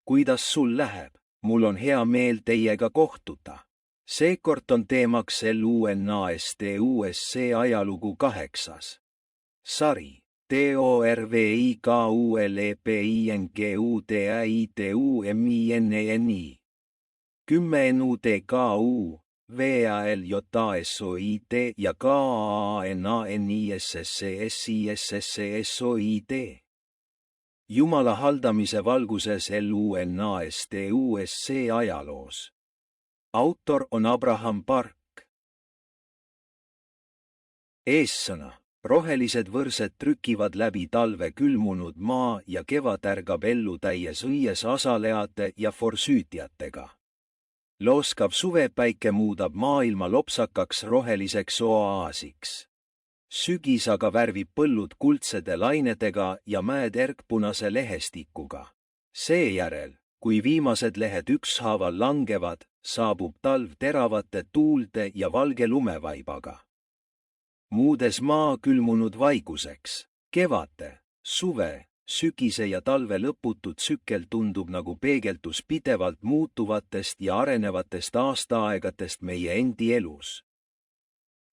kuidas sul läheb? Mul on hea meel teiega kohtuda. Seekord on teemaks LUNASTUSC ajalugu 8. sari. TORVIKULEPINGUTAITUMINNI 10 NUTKU, VALJSOIT ja KANANISSSISSSOIT. Jumala haldamise valguses LUNASTUSC ajaloos. Autor on Abraham Park. Eessõna. Rohelised võrsed trükivad läbi talve külmunud maa ja kevad ärgab ellu täies õies asalejate ja forsüütjatega. Looskav suvepäike muudab maailma lopsakaks roheliseks oaasiks. Sügis aga värvib põllud kuldsede lainedega ja mäed erkpunase lehestikuga. Seejärel, kui viimased lehed ükshaaval langevad, saabub talv teravate tuulde ja valge lumevaibaga. Muudes maa külmunud vaiguseks. Kevade, suve, sügise ja talve lõputud tsükkel tundub nagu peegeldus pidevalt muutuvatest ja arenevatest aastaaegatest meie endi elus.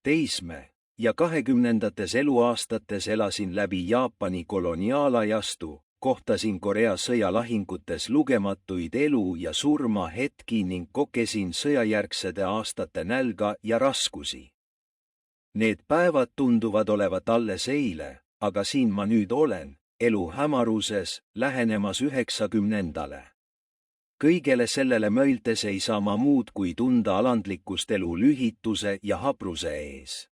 Teisme- ja 20. eluaastates elasin läbi Jaapani koloniaalajastu, kohtasin Korea sõjalahingutes lugematuid elu- ja surmahetki ning kogesin sõjajärgsede aastate nälga ja raskusi. Need päevad tunduvad olevat alles eile, aga siin ma nüüd olen, elu hämaruses, lähenemas 90-ndale. Kõigele sellele mõeldes ei saa ma muud kui tunda alandlikkust elu lühituse ja hapruse ees.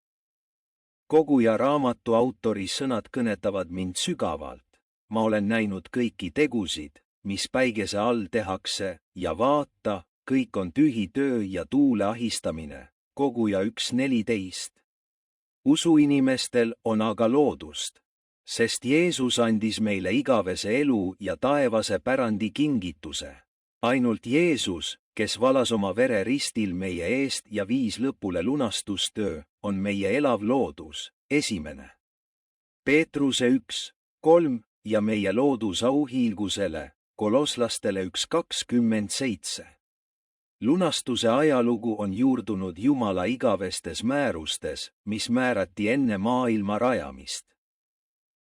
Koguja raamatu autori sõnad kõnetavad mind sügavalt. Ma olen näinud kõiki tegusid, mis päikese all tehakse, ja vaata, kõik on tühi töö ja tuule ahistamine. Koguja 1:14. Usuinimestel on aga loodust, sest Jeesus andis meile igavese elu ja taevase pärandi kingituse. Ainult Jeesus, kes valas oma vere ristil meie eest ja viis lõpule lunastustöö, on meie elav loodus, 1. Peetruse 1:3 ja meie loodus auhiilgusele, Kolosslastele 1:27. Lunastuse ajalugu on juurdunud Jumala igavestes määrustes, mis määrati enne maailma rajamist.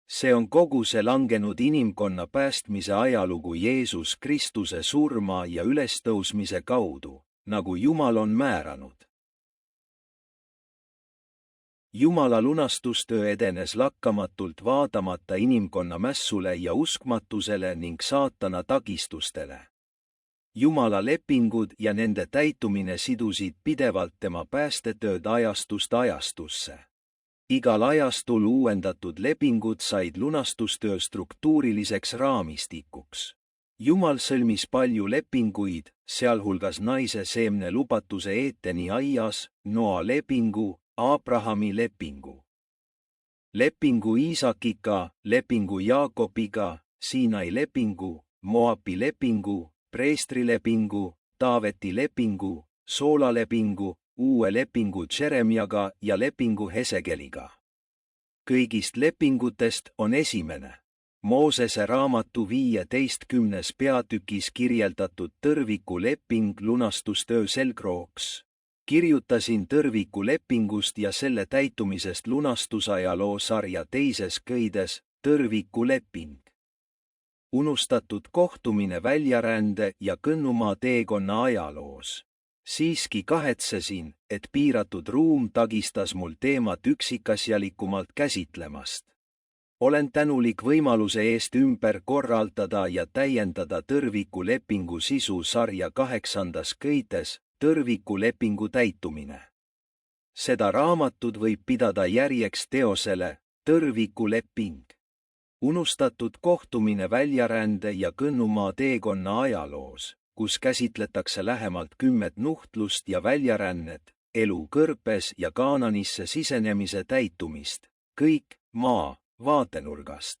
See on kogu see langenud inimkonna päästmise ajalugu Jeesus Kristuse surma ja ülestõusmise kaudu, nagu Jumal on määranud. Jumala lunastustöö edenes lakkamatult vaatamata inimkonna mässule ja uskmatusele ning saatana takistustele. Jumala lepingud ja nende täitumine sidusid pidevalt tema päästetööd ajastust ajastusse. Igal ajastul uuendatud lepingud said lunastustöö struktuuriliseks raamistikuks. Jumal sõlmis palju lepinguid, sealhulgas naise seemne lubatuse Eeteni aias, Noa lepingu, Abrahami lepingu. Lepingu Iisakiga, lepingu Jaakobiga, Siinai lepingu, Moabi lepingu, preestrilepingu, Taaveti lepingu, soolalepingu, uue lepingu Jeremiaga ja lepingu Hesegeliga. Kõigist lepingutest on esimene, Moosese raamatu 15. peatükis kirjeldatud tõrviku leping lunastustöö selgrooks. Kirjutasin tõrviku lepingust ja selle täitumisest lunastusajaloo sarja teises köides, tõrviku leping. Unustatud kohtumine väljarände ja kõnnumaa teekonna ajaloos. Siiski kahetsesin, et piiratud ruum tagistas mul teemat üksikasjalikumalt käsitlemast. Olen tänulik võimaluse eest ümber korraldada ja täiendada tõrviku lepingu sisu sarja 8. köites, tõrviku lepingu täitumine. Seda raamatut võib pidada järjeks teosele, tõrviku leping. Unustatud kohtumine väljarände ja kõnnumaa teekonna ajaloos, kus käsitletakse lähemalt 10 nuhtlust ja väljarännet, elu kõrpes ja Kaananisse sisenemise täitumist, kõik maa vaatenurgast.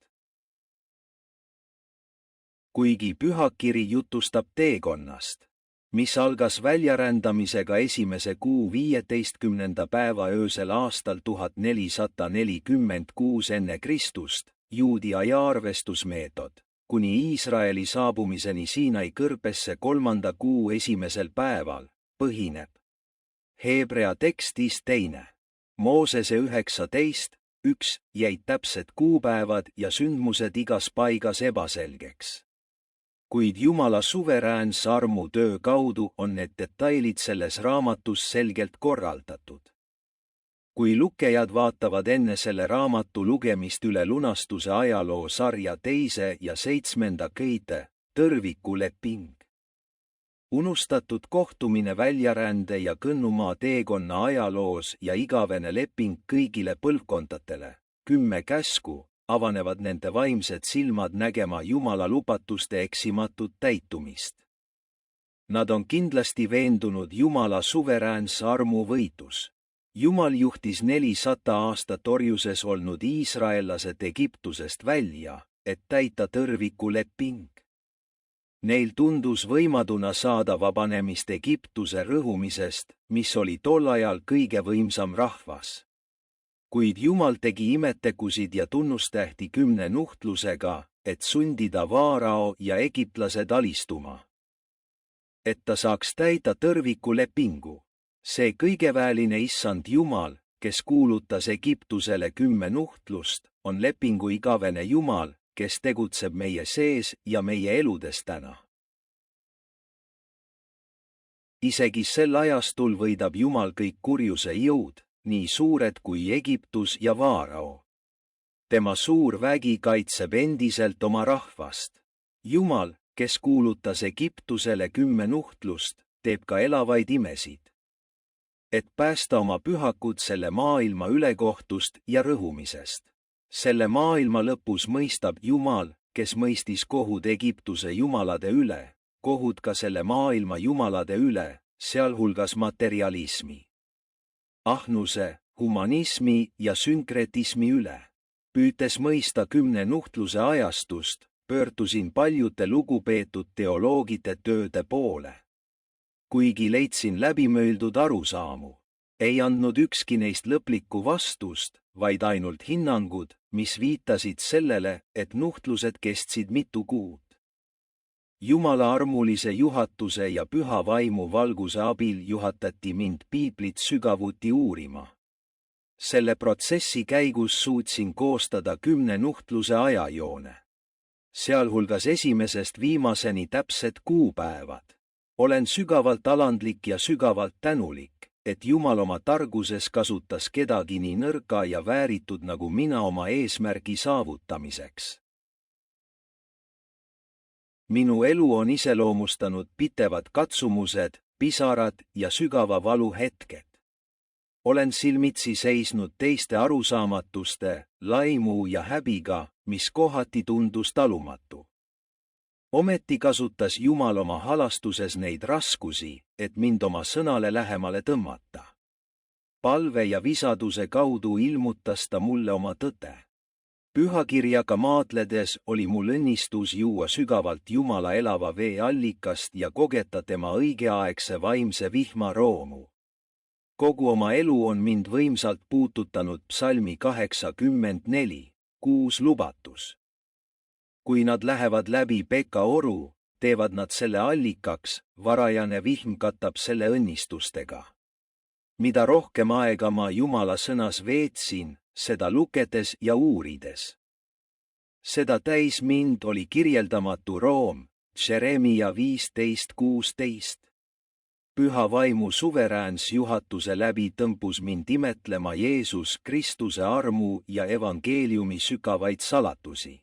Kuigi pühakiri jutustab teekonnast, mis algas väljarändamisega esimese kuu 15. päeva öösel aastal 1446 enne Kristust, juudi ajaarvestusmeetod, kuni Iisraeli saabumiseni Siinai kõrbesse 3. kuu 1. päeval, põhineb Hebrea tekstis 2. Moosese 19:1 jäid täpsed kuupäevad ja sündmused igas paigas ebaselgeks. Kuid Jumala suveräänse armu töö kaudu on need detailid selles raamatus selgelt korraldatud. Kui lugejad vaatavad enne selle raamatu lugemist üle lunastuse ajaloo sarja 2. ja 7. köite, tõrvikuleping. Unustatud kohtumine väljarände ja Kõnnumaa teekonna ajaloos ja igavene leping kõigile põlvkondadele, 10 käsku, avanevad nende vaimsed silmad nägema Jumala lubatuste eksimatut täitumist. Nad on kindlasti veendunud Jumala suveräänse armu võitus. Jumal juhtis 400 aastat orjuses olnud iisraellased Egiptusest välja, et täita tõrvikuleping. Neil tundus võimaduna saada vabanemist Egiptuse rõhumisest, mis oli tol ajal kõige võimsam rahvas. Kuid Jumal tegi imetegusid ja tunnustähti 10 nuhtlusega, et sundida Vaarao ja egiptlased alistuma. Et ta saaks täida tõrvikulepingu. See kõigeväeline issand Jumal, kes kuulutas Egiptusele 10 nuhtlust, on lepingu igavene Jumal, kes tegutseb meie sees ja meie eludes täna. Isegi sel ajastul võidab Jumal kõik kurjuse jõud, nii suured kui Egiptus ja Vaarao. Tema suur vägi kaitseb endiselt oma rahvast. Jumal, kes kuulutas Egiptusele 10 nuhtlust, teeb ka elavaid imesid. Et päästa oma pühakud selle maailma ülekohtust ja rõhumisest. Selle maailma lõpus mõistab Jumal, kes mõistis kohud Egiptuse jumalade üle, kohud ka selle maailma jumalade üle, sealhulgas materialismi, ahnuse, humanismi ja sünkretismi üle. Püütes mõista 10 nuhtluse ajastust, pöördusin paljude lugupeetud teoloogide tööde poole. Kuigi leidsin läbimõeldud arusaamu, ei andnud ükski neist lõplikku vastust, vaid ainult hinnangud, mis viitasid sellele, et nuhtlused kestsid mitu kuud. Jumala armulise juhatuse ja püha vaimu valguse abil juhatati mind piiblit sügavuti uurima. Selle protsessi käigus suutsin koostada 10 nuhtluse ajajoone. Sealhulgas esimesest viimaseni täpsed kuupäevad. Olen sügavalt alandlik ja sügavalt tänulik, et Jumal oma targuses kasutas kedagi nii nõrga ja vääritud nagu mina oma eesmärgi saavutamiseks. Minu elu on iseloomustanud pitevad katsumused, pisarad ja sügava valu hetked. Olen silmitsi seisnud teiste arusaamatuste, laimu ja häbiga, mis kohati tundus talumatu. Ometi kasutas Jumal oma halastuses neid raskusi, et mind oma sõnale lähemale tõmmata. Palve ja visaduse kaudu ilmutas ta mulle oma tõde. Pühakirjaga maadledes oli mul õnnistus juua sügavalt Jumala elava vee allikast ja kogeda tema õigeaegse vaimse vihma roomu. Kogu oma elu on mind võimsalt puututanud psalmi 84, 6 lubatus. Kui nad lähevad läbi Peka oru, teevad nad selle allikaks, varajane vihm katab selle õnnistustega. Mida rohkem aega ma Jumala sõnas veetsin, seda lugedes ja uurides. Seda täis mind oli kirjeldamatu room, Jeremia 15:16. Püha vaimu suveräänse juhatuse läbi tõmbus mind imetlema Jeesus Kristuse armu ja evangeeliumi sügavaid salatusi.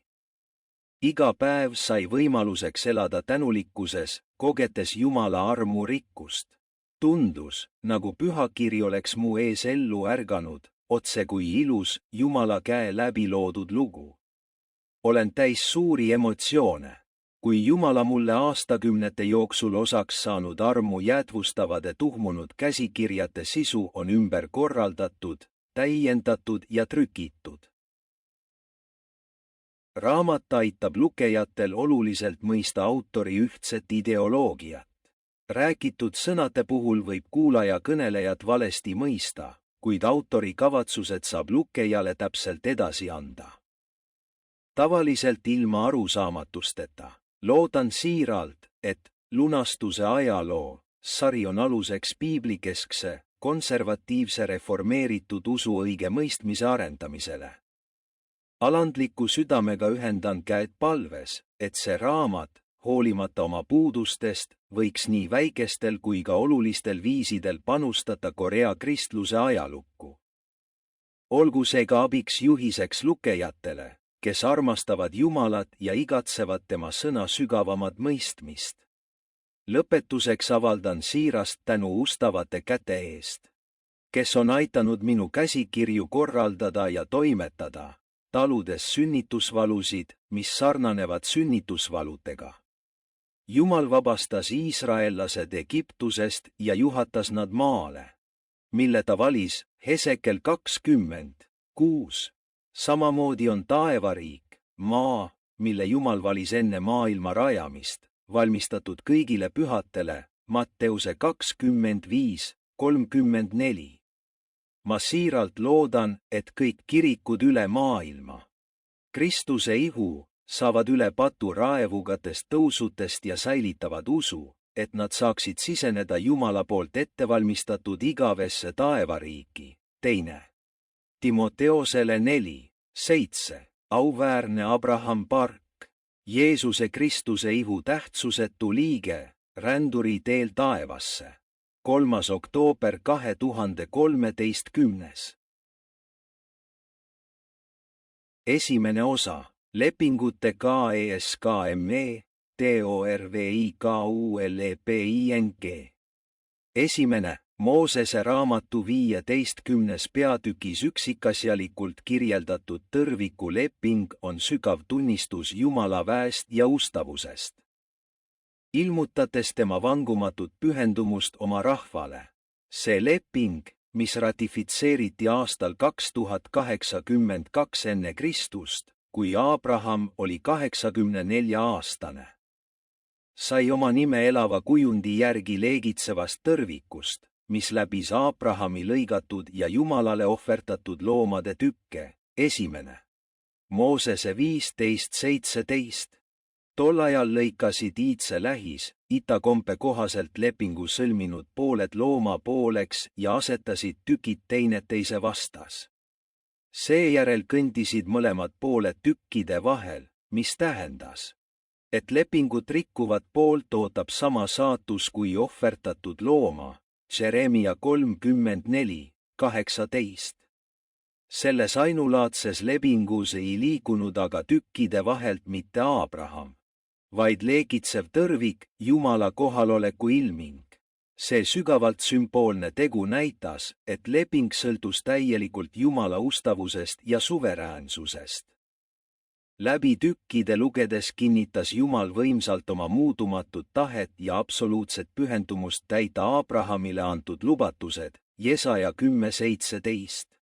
Iga päev sai võimaluseks elada tänulikkuses, kogedes Jumala armu rikkust. Tundus, nagu pühakiri oleks mu ees ellu ärganud, otse kui ilus Jumala käe läbi loodud lugu. Olen täis suuri emotsioone. Kui Jumala mulle aastakümnete jooksul osaks saanud armu jäädvustavade tuhmunud käsikirjade sisu on ümber korraldatud, täiendatud ja trükitud. Raamat aitab lugejatel oluliselt mõista autori ühtset ideoloogiat. Räägitud sõnade puhul võib kuulaja kõnelejat valesti mõista, kuid autori kavatsused saab lugejale täpselt edasi anda. tavaliselt ilma arusaamatusteta. Loodan siiralt, et lunastuse ajaloo sari on aluseks piiblikeskse, konservatiivse reformeeritud usu õige mõistmise arendamisele. Alandliku südamega ühendan käed palves, et see raamat, hoolimata oma puudustest, võiks nii väikestel kui ka olulistel viisidel panustada Korea kristluse ajalukku. Olgu see ka abiks juhiseks lugejatele, kes armastavad Jumalat ja igatsevad tema sõna sügavamat mõistmist. Lõpetuseks avaldan siirast tänu ustavate käte eest, kes on aitanud minu käsikirju korraldada ja toimetada, taludes sünnitusvalusid, mis sarnanevad sünnitusvaludega. Jumal vabastas iisraellased Egiptusest ja juhatas nad maale, mille ta valis Hesekel 20:6. Samamoodi on taevariik, maa, mille Jumal valis enne maailma rajamist, valmistatud kõigile pühatele, Matteuse 25:34. Ma siiralt loodan, et kõik kirikud üle maailma Kristuse ihu saavad üle patu raevugatest tõusutest ja säilitavad usu, et nad saaksid siseneda Jumala poolt ettevalmistatud igavesse taevariiki. 2. Timoteosele 4:7. Auväärne Abraham Park, Jeesuse Kristuse ihu tähtsusetu liige, ränduri teel taevasse. 3. oktoober 2013. Esimene osa, lepingute KESKME, TORVIKULEPING. Esimene, Moosese raamatu 15. peatükis üksikasjalikult kirjeldatud tõrviku leping on sügav tunnistus Jumala väest ja ustavusest, ilmutades tema vangumatut pühendumust oma rahvale. See leping, mis ratifitseeriti aastal 2082 enne Kristust, kui Abraham oli 84-aastane, sai oma nime elava kujundi järgi leegitsevast tõrvikust, mis läbis Abrahami lõigatud ja Jumalale ohverdatud loomade tükke. Esimene, Moosese 15:17. Tol ajal lõikasid iidse lähis, itakompe kohaselt lepingu sõlminud pooled looma pooleks ja asetasid tükid teineteise vastas. Seejärel kõndisid mõlemad pooled tükkide vahel, mis tähendas, et lepingut rikkuvat poolt ootab sama saatus kui ohverdatud looma. Jeremia 34:18. Selles ainulaadses lepingus ei liikunud aga tükkide vahelt mitte Abraham, vaid leegitsev tõrvik, Jumala kohaloleku ilming. See sügavalt sümboolne tegu näitas, et leping sõltus täielikult Jumala ustavusest ja suveräänsusest. Läbi tükkide lugedes kinnitas Jumal võimsalt oma muutumatut tahet ja absoluutset pühendumust täida Abrahamile antud lubatused, Jesaja 10:17.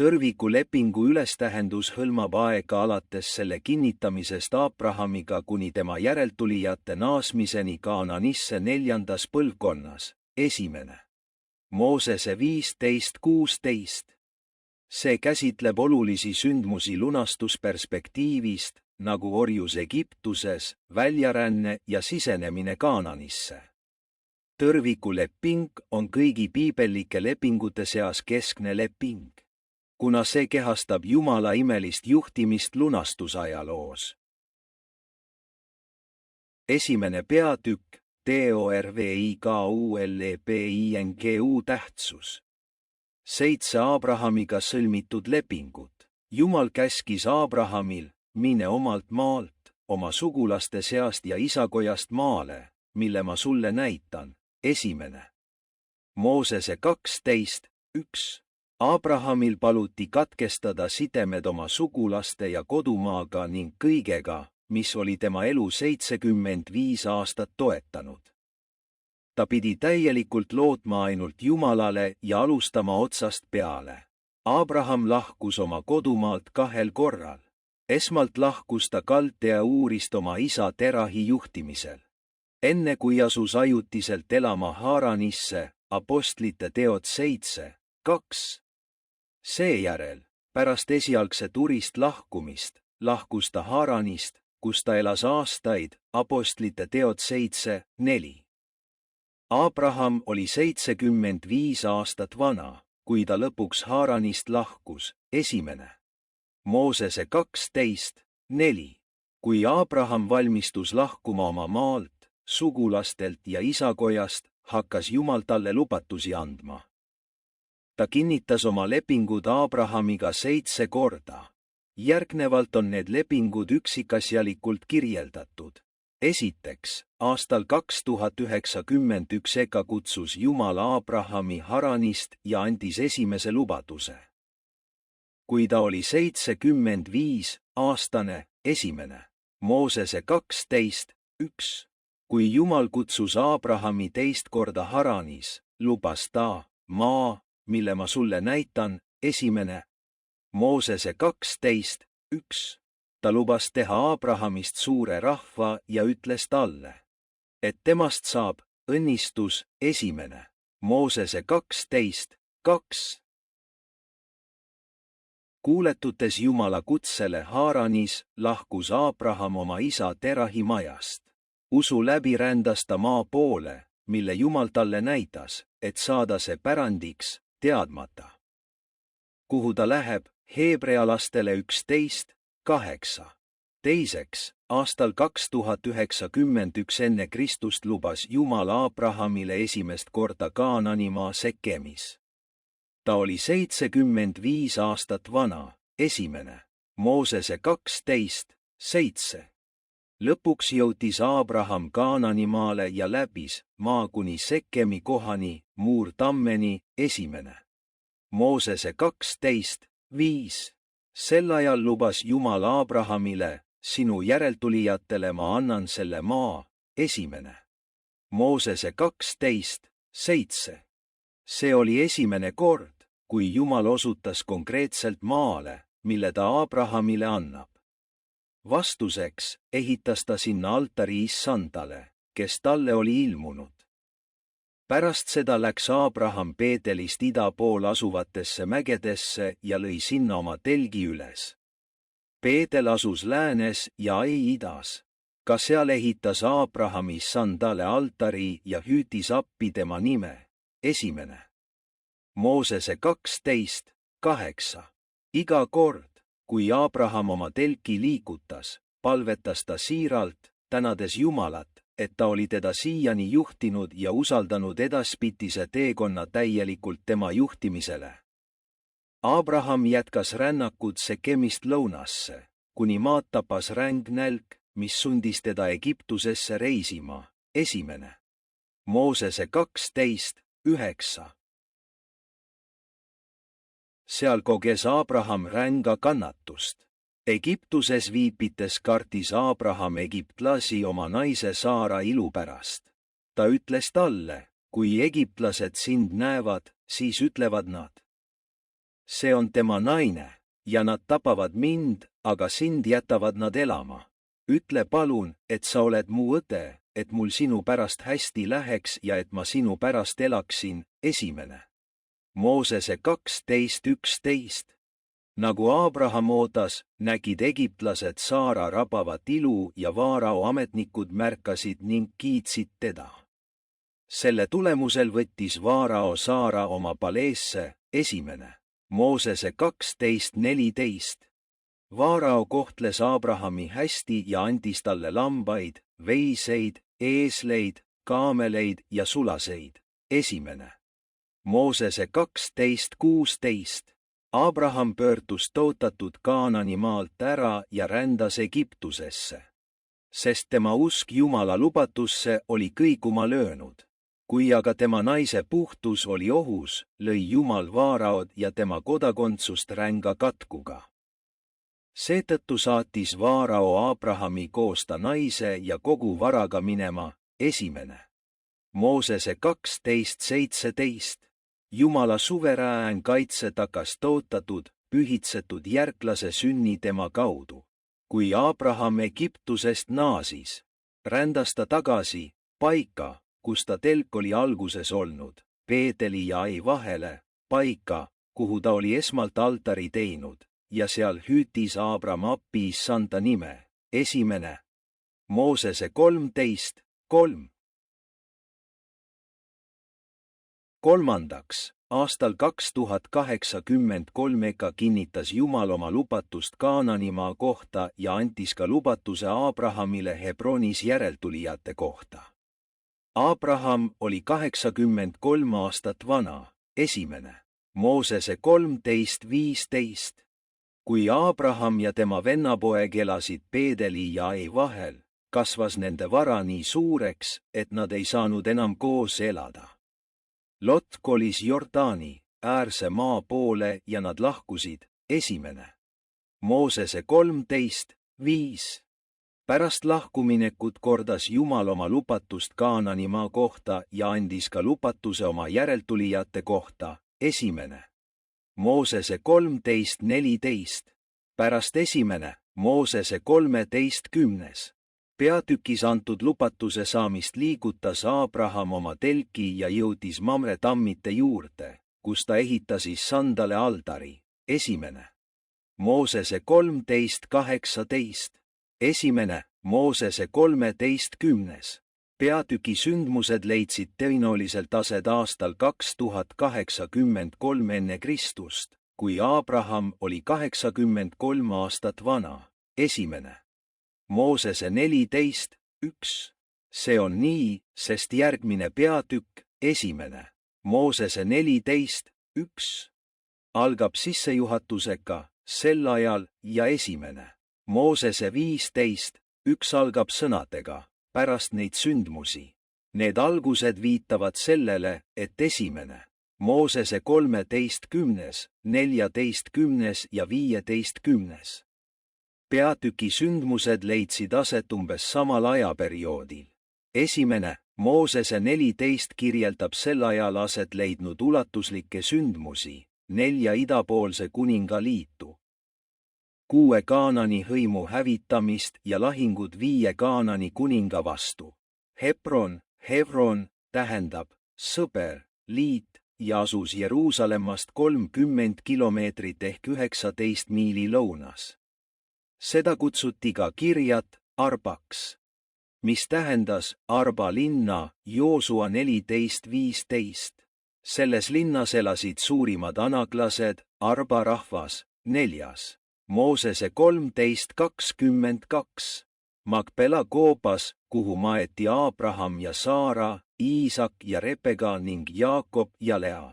Tõrviku lepingu ülestähendus hõlmab aega alates selle kinnitamisest Abrahamiga kuni tema järeltulijate naasmiseni Kaananisse 4. põlvkonnas. Esimene, Moosese 15:16. See käsitleb olulisi sündmusi lunastusperspektiivist, nagu orjus Egiptuses, väljaränne ja sisenemine Kaananisse. Tõrviku leping on kõigi piibellike lepingute seas keskne leping, kuna see kehastab Jumala imelist juhtimist lunastusajaloos. Esimene peatükk, TORVIKULEPINGU tähtsus. 7 Abrahamiga sõlmitud lepingut. Jumal käskis Abrahamil, mine omalt maalt, oma sugulaste seast ja isakojast maale, mille ma sulle näitan. Esimene, Moosese 12:1. Abrahamil paluti katkestada sidemed oma sugulaste ja kodumaaga ning kõigega, mis oli tema elu 75 aastat toetanud. Ta pidi täielikult lootma ainult Jumalale ja alustama otsast peale. Abraham lahkus oma kodumaalt 2 korral. Esmalt lahkus ta Kaldea Uurist oma isa Terahi juhtimisel, enne kui asus ajutiselt elama Haaranisse, Apostlite teod 7:2. Seejärel, pärast esialgset Urist lahkumist, lahkus ta Haaranist, kus ta elas aastaid, Apostlite teod 7:4. Abraham oli 75 aastat vana, kui ta lõpuks Haaranist lahkus, 1. Moosese 12:4. Kui Abraham valmistus lahkuma oma maalt, sugulastelt ja isakojast, hakkas Jumal talle lubatusi andma. Ta kinnitas oma lepingud Abrahamiga 7 korda. Järgnevalt on need lepingud üksikasjalikult kirjeldatud. Esiteks, aastal 2091 ega kutsus Jumal Abrahami Haranist ja andis esimese lubaduse. Kui ta oli 75-aastane, 1. Moosese 12:1. Kui Jumal kutsus Abrahami teist korda Haranis, lubas ta, maa, mille ma sulle näitan, 1. Moosese 12:1. Ta lubas teha Abrahamist suure rahva ja ütles talle, et temast saab õnnistus, 1. Moosese 12:2. Kuuletutes Jumala kutsele Haaranis, lahkus Abraham oma isa Terahi majast. Usu läbi rändas ta maa poole, mille Jumal talle näitas, et saada see pärandiks, teadmata, kuhu ta läheb, heebrealastele 11:8. Teiseks, aastal 2091 enne Kristust lubas Jumal Abrahamile esimest korda Kaananimaa Sekemis. Ta oli 75 aastat vana, 1. Moosese 12:7. Lõpuks jõutis Abraham Kaananimaale ja läbis maa kuni Sekemi kohani, Muur-Tammeni, 1. Moosese 12:5. Sel ajal lubas Jumal Abrahamile, sinu järeltulijatele ma annan selle maa, 1. Moosese 12:7. See oli esimene kord, kui Jumal osutas konkreetselt maale, mille ta Abrahamile annab. Vastuseks ehitas ta sinna altari Issandale, kes talle oli ilmunud. Pärast seda läks Abraham Beetelist ida pool asuvatesse mägedesse ja lõi sinna oma telgi üles. Beetel asus läänes ja Ai idas. Ka seal ehitas Abraham Issandale altari ja hüüdis appi tema nime, 1. Moosese 12:8. Iga kord, kui Abraham oma telki liigutas, palvetas ta siiralt, tänades Jumalat, et ta oli teda siiani juhtinud ja usaldanud edaspidise teekonna täielikult tema juhtimisele. Abraham jätkas rännakut Sekemist lõunasse, kuni maad tapas ränk nälg, mis sundis teda Egiptusesse reisima, 1. Moosese 12:9. Seal koges Abraham ränga kannatust. Egiptuses viibites kartis Abraham egiptlasi oma naise Saara ilu pärast. Ta ütles talle, kui egiptlased sind näevad, siis ütlevad nad, see on tema naine, ja nad tapavad mind, aga sind jätavad nad elama. Ütle palun, et sa oled mu õde, et mul sinu pärast hästi läheks ja et ma sinu pärast elaksin, 1. Moosese 12:11. Nagu Abraham ootas, nägid egiptlased Saara rabavat ilu ja Vaarao ametnikud märkasid ning kiitsid teda. Selle tulemusel võttis Vaarao Saara oma paleesse, 1. Moosese 12:14. Vaarao kohtles Abrahami hästi ja andis talle lambaid, veiseid, eesleid, kaameleid ja sulaseid, 1. Moosese 12:16. Abraham pöördus tõotatud Kaanani maalt ära ja rändas Egiptusesse, sest tema usk Jumala lubatusse oli kõiguma löönud. Kui aga tema naise puhtus oli ohus, lõi Jumal Vaaraod ja tema kodakondsust ränga katkuga. Seetõttu saatis Vaarao Abrahami koos ta naise ja kogu varaga minema, 1. Moosese 12:17. Jumala suverään kaitse tagas tõotatud, pühitsetud järglase sünni tema kaudu. Kui Abraham Egiptusest naasis, rändas ta tagasi paika, kus ta telk oli alguses olnud, Beeteli ja Ai vahele, paika, kuhu ta oli esmalt altari teinud, ja seal hüütis Aabram appi issanda nime. Esimene Moosese 13:3. Kolmandaks, aastal 2083 kinnitas Jumal oma lubatust Kaananimaa kohta ja andis ka lubatuse Aabrahamile Hebronis järeltulijate kohta. Aabraham oli 83 aastat vana. Esimene Moosese 13:15. Kui Aabraham ja tema vennapoeg elasid Peedeli ja Ai vahel, kasvas nende vara nii suureks, et nad ei saanud enam koos elada. Lot kolis Jordaani äärse maa poole ja nad lahkusid. Esimene Moosese 13:5. Pärast lahkuminekut kordas Jumal oma lupatust Kaananimaa kohta ja andis ka lupatuse oma järeltulijate kohta. Esimene Moosese 13:14. Pärast esimene Moosese 13:10. peatükis antud lupatuse saamist liigutas Aabraham oma telki ja jõudis Mamre tammite juurde, kus ta ehitas issandale altari. Esimene Moosese 13:18. Esimene Moosese 13:10. peatüki sündmused leidsid tõenäoliselt aset aastal 2083 enne Kristust, kui Aabraham oli 83 aastat vana. Esimene Moosese 14:1. see on nii, sest järgmine peatükk, esimene Moosese 14:1. algab sissejuhatusega sel ajal ja esimene Moosese 15:1 algab sõnadega pärast neid sündmusi. Need algused viitavad sellele, et esimene Moosese 13:10, 14:10 ja 15:10. peatüki sündmused leidsid aset umbes samal ajaperioodil. Esimene Moosese 14 kirjeldab sel ajal aset leidnud ulatuslikke sündmusi, 4 idapoolse kuninga liitu, 6 Kaanani hõimu hävitamist ja lahingut 5 Kaanani kuninga vastu. Hebron tähendab sõber, liit ja asus Jeruusalemmast 30 kilomeetrit ehk 19 miili lõunas. Seda kutsuti ka Kirjat Arbaks, mis tähendas Arba linna Joosua 14:15. Selles linnas elasid suurimad anaklased, Arba rahvas. Neljas Moosese 13:22. Makpela koopas, kuhu maeti Aabraham ja Saara, Iisak ja Rebeka ning Jaakob ja Lea.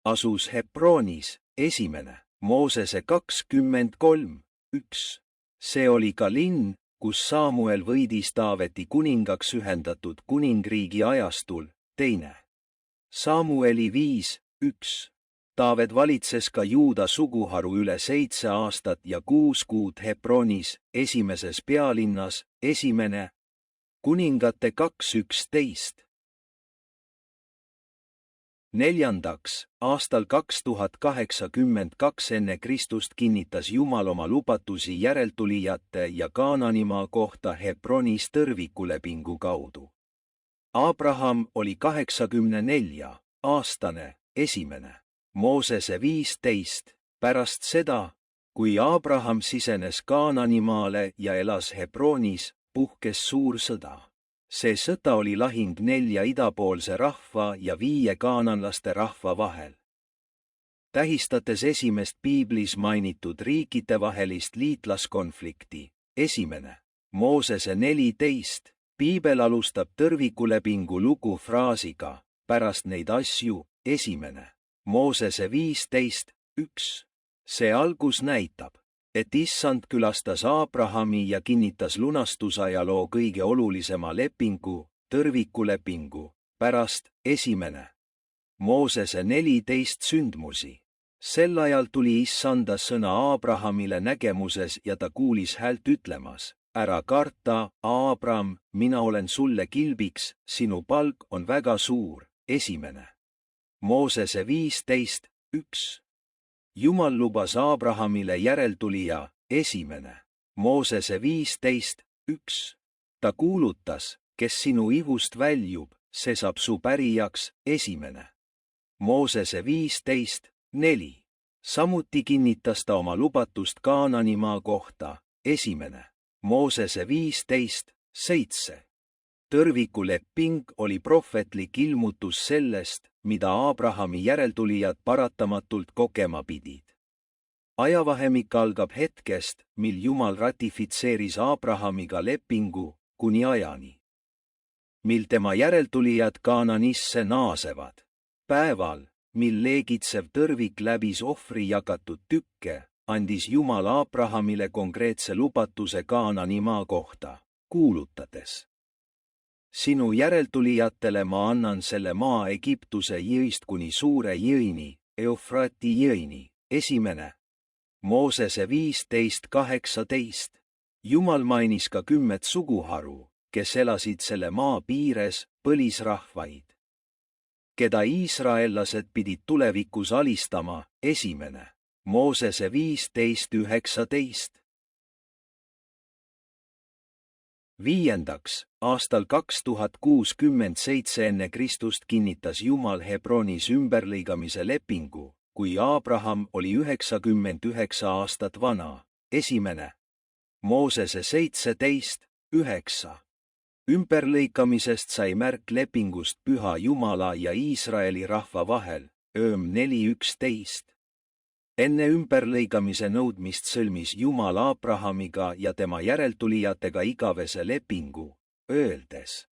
Asus Hebronis. Esimene Moosese 23:1. see oli ka linn, kus Saamuel võidis Taaveti kuningaks ühendatud kuningriigi ajastul. Teine Saamueli 5:1. Taavet valitses ka Juuda suguharu üle 7 aastat ja 6 kuud Hebronis, esimeses pealinnas. Esimene Kuningate 2:11. Neljandaks, aastal 2082 enne Kristust kinnitas Jumal oma lubatusi järeltulijate ja Kaananimaa kohta Hebronis tõrvikulepingu kaudu. Abraham oli 84-aastane. Esimene Moosese 15. pärast seda, kui Abraham sisenes Kaananimaale ja elas Hebronis, puhkes suur sõda. See sõda oli lahing 4 idapoolse rahva ja 5 kaananlaste rahva vahel. Tähistades esimest piiblis mainitud riikidevahelist liitlaskonflikti, esimene Moosese 14, piibel alustab tõrvikulepingu lugu fraasiga pärast neid asju. Esimene Moosese 15:1. see algus näitab, et issand külastas Abrahami ja kinnitas lunastusajaloo kõige olulisema lepingu, tõrvikulepingu, pärast. Esimene Moosese 14 sündmusi. Sel ajal tuli issanda sõna Abrahamile nägemuses ja ta kuulis häält ütlemas: ära karta, Abram, mina olen sulle kilbiks, sinu palk on väga suur. Esimene Moosese 15:1. Jumal lubas Abrahamile järeltulija. Esimene Moosese 15:1. ta kuulutas, kes sinu ihust väljub, see saab su pärijaks. Esimene Moosese 15:4. samuti kinnitas ta oma lubatust Kaananimaa kohta. Esimene Moosese 15:7. Tõrvikuleping oli prohvetlik ilmutus sellest, mida Abrahami järeltulijad paratamatult kogema pidid. Ajavahemik algab hetkest, mil Jumal ratifitseeris Abrahamiga lepingu, kuni ajani, mil tema järeltulijad Kaananisse naasevad. Päeval, mil leegitsev tõrvik läbis ohvri jagatud tükke, andis Jumal Abrahamile konkreetse lubatuse Kaananimaa kohta, kuulutades: sinu järeltulijatele ma annan selle maa Egiptuse jõist kuni suure jõini, Eufrati jõini. Esimene Moosese 15:18. Jumal mainis ka 10 suguharu, kes elasid selle maa piires, põlisrahvaid, keda iisraellased pidid tulevikus alistama. Esimene Moosese 15:19. Viiendaks, aastal 2067 enne Kristust kinnitas Jumal Hebronis ümberlõigamise lepingu, kui Abraham oli 99 aastat vana. Esimene Moosese 17:9. Ümberlõikamisest sai märk lepingust Püha Jumala ja Iisraeli rahva vahel. 4:11. Enne ümberlõigamise nõudmist sõlmis Jumal Abrahamiga ja tema järeltulijatega igavese lepingu, öeldes: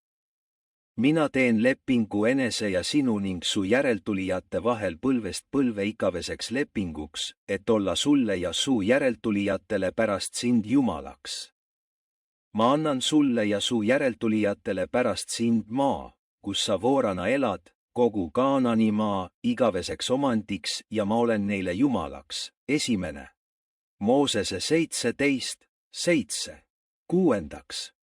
mina teen lepingu enese ja sinu ning su järeltulijate vahel põlvest põlve igaveseks lepinguks, et olla sulle ja su järeltulijatele pärast sind Jumalaks. ma annan sulle ja su järeltulijatele pärast sind maa, kus sa voorana elad, kogu Kaananimaa igaveseks omandiks ja ma olen neile Jumalaks. Esimene Moosese 17:7. Kuuendaks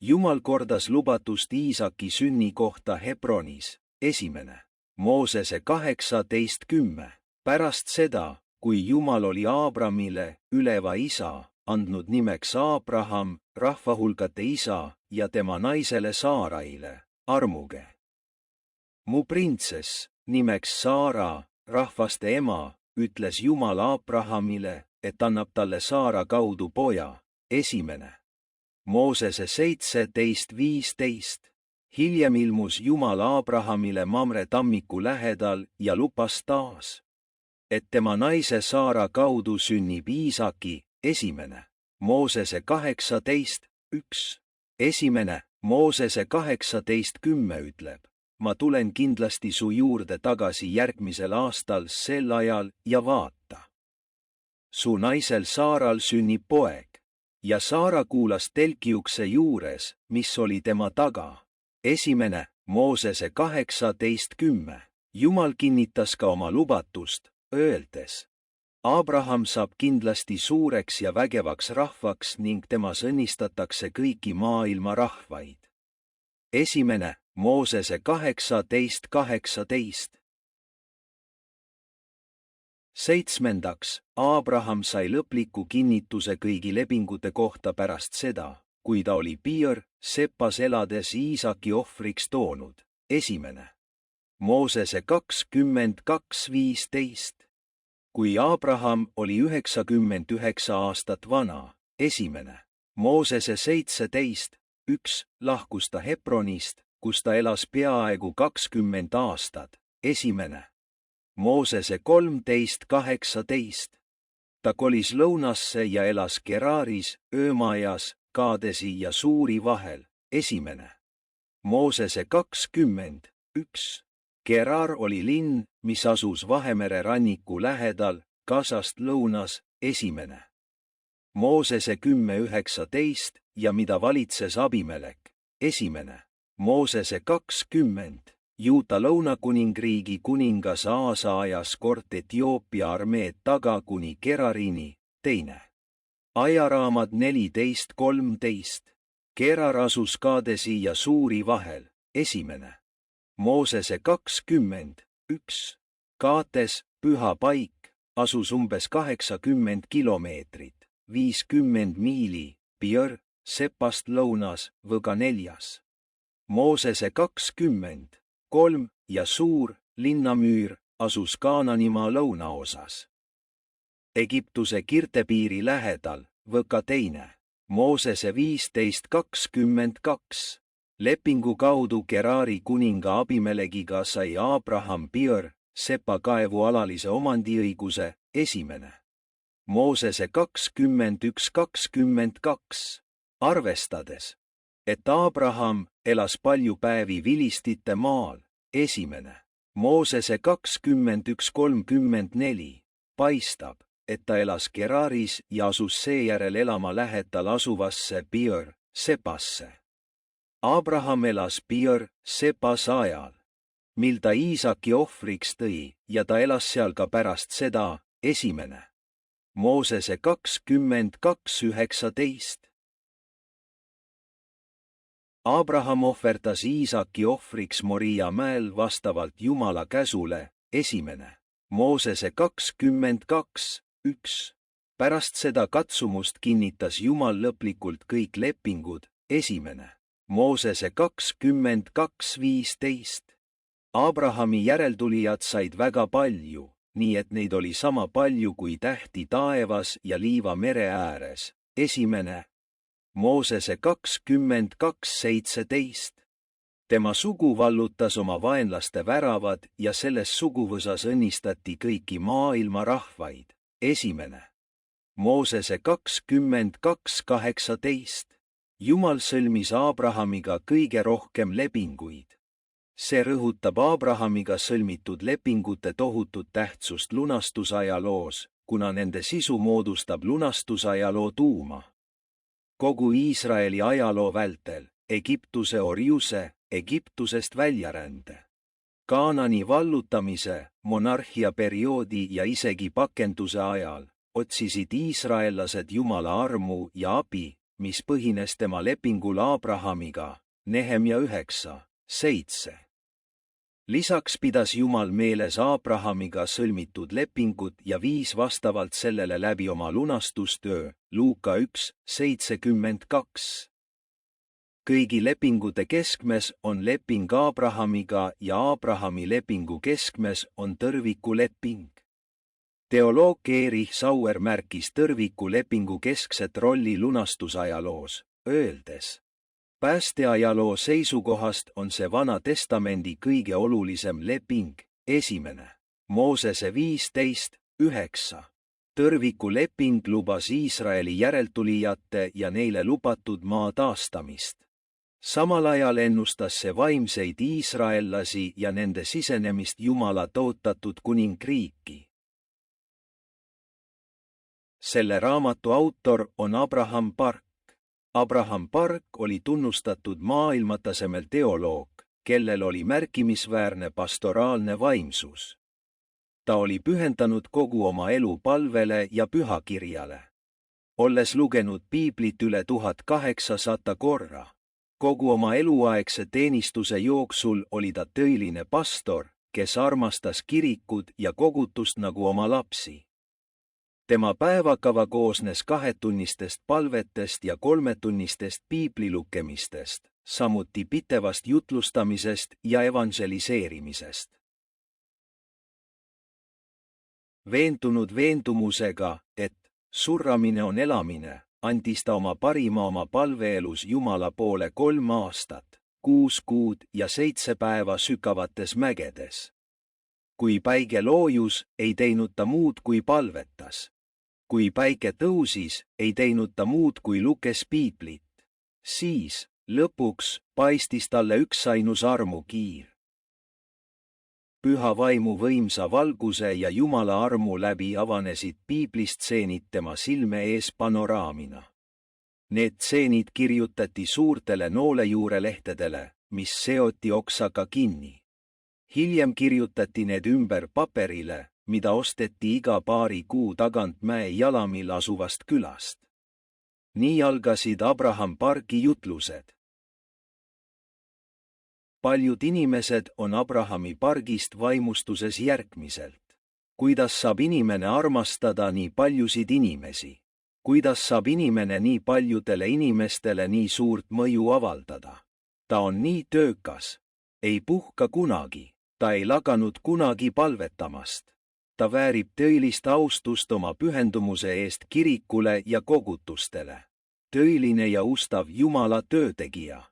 Jumal kordas lubatust Iisaki sünni kohta Hebronis. Esimene Moosese 18:10. Pärast seda, kui Jumal oli Abramile, üleva isa, andnud nimeks Abraham, rahvahulgate isa, ja tema naisele Saaraile, armuge: mu printsess, nimeks Saara, rahvaste ema, ütles Jumal Abrahamile, et annab talle Saara kaudu poja. Esimene Moosese 17:15. Hiljem ilmus Jumal Abrahamile Mamre tammiku lähedal ja lupas taas, et tema naise Saara kaudu sünnib Iisaki. Esimene Moosese 18:1. Esimene Moosese 18:10 ütleb: ma tulen kindlasti su juurde tagasi järgmisel aastal sel ajal ja vaata, su naisel Saaral sünnib poeg. Ja Saara kuulas telkiukse juures, mis oli tema taga. Esimene Moosese 18:10. Jumal kinnitas ka oma lubatust, öeldes: Abraham saab kindlasti suureks ja vägevaks rahvaks ning temas õnnistatakse kõiki maailma rahvaid. Esimene Moosese 18:18. Seitsmendaks, Abraham sai lõpliku kinnituse kõigi lepingute kohta pärast seda, kui ta oli Piir-Sepas elades Iisaki ohvriks toonud. Esimene Moosese 22:15. Kui Abraham oli 99 aastat vana. Esimene Moosese 17:1 lahkus ta Hebronist, kus ta elas peaaegu 20 aastat. Esimene Moosese 13:18. Ta kolis lõunasse ja elas Geraris, öömajas, Kaadesi ja Suuri vahel. Esimene Moosese 20:1. Gerar oli linn, mis asus Vahemere ranniku lähedal, Gazast lõunas. Esimene Moosese 10:19 ja mida valitses Abimelek. Esimene Moosese 20. Juuta lõunakuningriigi kuningas Aasa ajas kord Etioopia armeed taga kuni Gerarini. Teine Ajaraamat 14:13. Gerar asus Kaadesi ja Suuri vahel. Esimene Moosese 20:1. Kaates, püha paik, asus umbes 80 kilomeetrit, 50 miili, Piir-Sepast lõunas, Võga 4. Moosese 20:3 ja Suur, linnamüür, asus Kaananimaa lõunaosas. Egiptuse kirtepiiri lähedal, võka 2. Moosese 15:22. Lepingu kaudu Gerari kuninga Abimelegiga sai Abraham Pir, Sepa kaevu alalise omandiõiguse, 1. Moosese 21:22. Arvestades, et Abraham elas palju päevi vilistite maal, 1. Moosese 21:34. Paistab, et ta elas Geraris ja asus seejärel elama lähedal asuvasse Pir, Sepasse. Abraham elas Pir, Sepas ajal, mil ta Iisaki ohvriks tõi, ja ta elas seal ka pärast seda, 1. Moosese 22:19. Abraham ohverdas Iisaki ohvriks Moria mäel vastavalt Jumala käsule, 1. Moosese 22:1. Pärast seda katsumust kinnitas Jumal lõplikult kõik lepingud, 1. Moosese 22:15. Abrahami järeltulijad said väga palju, nii et neid oli sama palju kui tähti taevas ja liiva mere ääres, 1. Moosese 22:17. Tema sugu vallutas oma vaenlaste väravad ja selles suguvõsas õnnistati kõiki maailma rahvaid, 1. Moosese 22:18. Jumal sõlmis Abrahamiga kõige rohkem lepinguid. See rõhutab Abrahamiga sõlmitud lepingute tohutut tähtsust lunastusajaloos, kuna nende sisu moodustab lunastusajaloo tuuma. Kogu Iisraeli ajaloo vältel, Egiptuse orjuse, Egiptusest väljarände, Kaanani vallutamise, monarhia perioodi ja isegi pakenduse ajal, otsisid iisraellased Jumala armu ja abi, mis põhines tema lepingul Abrahamiga, Nehemja 9:7. Lisaks pidas Jumal meeles Abrahamiga sõlmitud lepingut ja viis vastavalt sellele läbi oma lunastustöö, Luuka 1:72. Kõigi lepingute keskmes on leping Abrahamiga ja Abrahami lepingu keskmes on tõrvikuleping. Teoloog Erich Sauer märkis tõrvikulepingu keskset rolli lunastusajaloos, öeldes: päästeajaloo seisukohast on see Vana Testamendi kõige olulisem leping, 1. Moosese 15:9. Tõrvikuleping lubas Iisraeli järeltulijate ja neile lubatud maa taastamist. Samal ajal ennustas see vaimseid iisraellasi ja nende sisenemist Jumala ootatud kuningriiki. Selle raamatu autor on Abraham Park. Abraham Park oli tunnustatud maailmatasemel teoloog, kellel oli märkimisväärne pastoraalne vaimsus. Ta oli pühendanud kogu oma elu palvele ja pühakirjale. Olles lugenud piiblit üle 1800 korra, kogu oma eluaegse teenistuse jooksul oli ta tõeline pastor, kes armastas kirikut ja kogutust nagu oma lapsi. Tema päevakava koosnes 2-tunnistest palvetest ja 3-tunnistest piiblilukemistest, samuti pitevast jutlustamisest ja evangeliseerimisest. Veendunud veendumusega, et surramine on elamine, andis ta oma parima oma palveelus Jumala poole 3 aastat, 6 kuud ja 7 päeva sügavates mägedes. Kui päike loojus, ei teinud ta muud kui palvetas. Kui päike tõusis, ei teinud ta muud kui lukes piiblit. Siis, lõpuks, paistis talle üksainus armukiir. Püha vaimu võimsa valguse ja Jumala armu läbi avanesid piiblitstseenid tema silme ees panoraamina. Need tseenid kirjutati suurtele noolejuurelehtedele, mis seoti oksaga kinni. Hiljem kirjutati need ümber paberile, mida osteti iga paari kuu tagant mäe jalamil asuvast külast. Nii algasid Abraham Pargi jutlused. Paljud inimesed on Abrahami Pargist vaimustuses järgmiselt. Kuidas saab inimene armastada nii paljusid inimesi? Kuidas saab inimene nii paljudele inimestele nii suurt mõju avaldada? Ta on nii töökas, ei puhka kunagi, ta ei laganud kunagi palvetamast. ta väärib tõelist austust oma pühendumuse eest kirikule ja kogutustele. Tõeline ja ustav Jumala töötegija.